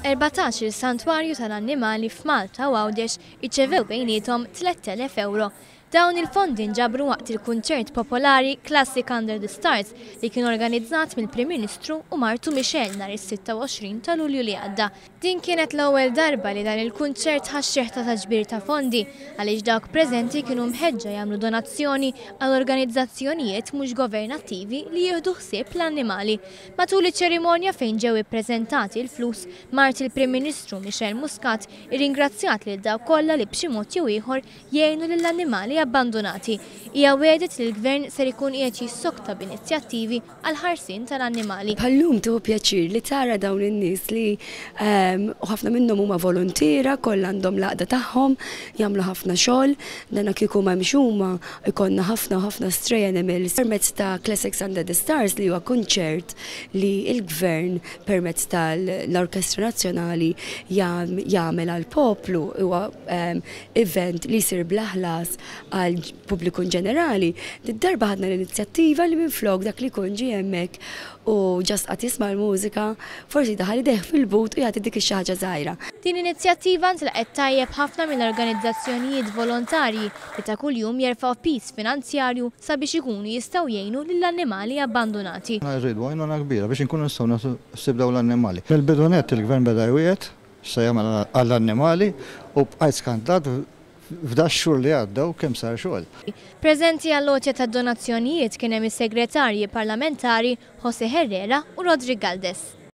14 il-santwarju tal-annimali f'Malta u Għawdex irċevew bejniethom 3,000 euro. Dawn il-fondi nġabru waqt il-kunċert popolari Classic Under the Stars li kien organizzat mill-Prim Ministru u Martu Michel nhar is-26 ta' Lulju li għadda. Din kienet l-ewwel darba li dan il-kunċert ħaxxeħ ta' taġbir ta' fondi għaliex dawk preżenti kienu mħeġġa jagħmlu donazzjoni għal organizzazzjonijiet mhux governattivi li jieħdu ħsieb l-annimali. Matul iċ-ċerimonja fejn ġew ippreżentati l-flus, Mart il-Prim Ministru Michel Muscat irringrazzjat lil dawk kollha li b'xi mod jew ieħor jgħinu lill-annimali abbandonati. Hija wedet li l-Gvern ser ikun qiegħed jissokta b'inizjattivi għal ħarsien tal-annimali. Bħallum tuħu pjaċir li tara dawn in-nies li ħafna minnhom huma volontira, kollha għandhom laqda tagħhom, jagħmlu ħafna xogħol, dan kieku m'hemmx huma ikollna ħafna stray animals permezz ta' Classics Under the Stars li huwa kunċert li l-Gvern permezz tal-Orkestra Nazzjonali jagħmel għall poplu huwa event li jsir bl-aħlas għal pubbliku ġenerali. Darba ħadna l-inizjattiva li minflok dak li kun ġie hemmhekk u ġast qatt jisma' l-mużika, forsi daħal idejh fil-but u jagħti dik ix-xi ħaġa żgħira. Din inizjattiva ntlaqet tajjeb ħafna mill-organizzazzjonijiet volontarji li ta' kuljum jerfgħu piż finanzjarju sabiex ikunu jistgħu jgħinu lill-annimali abbandonati. Rridu għajnuna kbira biex inkunu nistgħu nsibdew l-annimali. Mill-bidunet il-Gvern beda jwiegħed se jagħmel għall-annimali u bqajt skantat f'dax xhur li għaddew kemm sar xogħol. Preżenti għall-logħja tad-donazzjonijiet kien hemm is-segretarji parlamentari José Herrera u Rodri Galdes.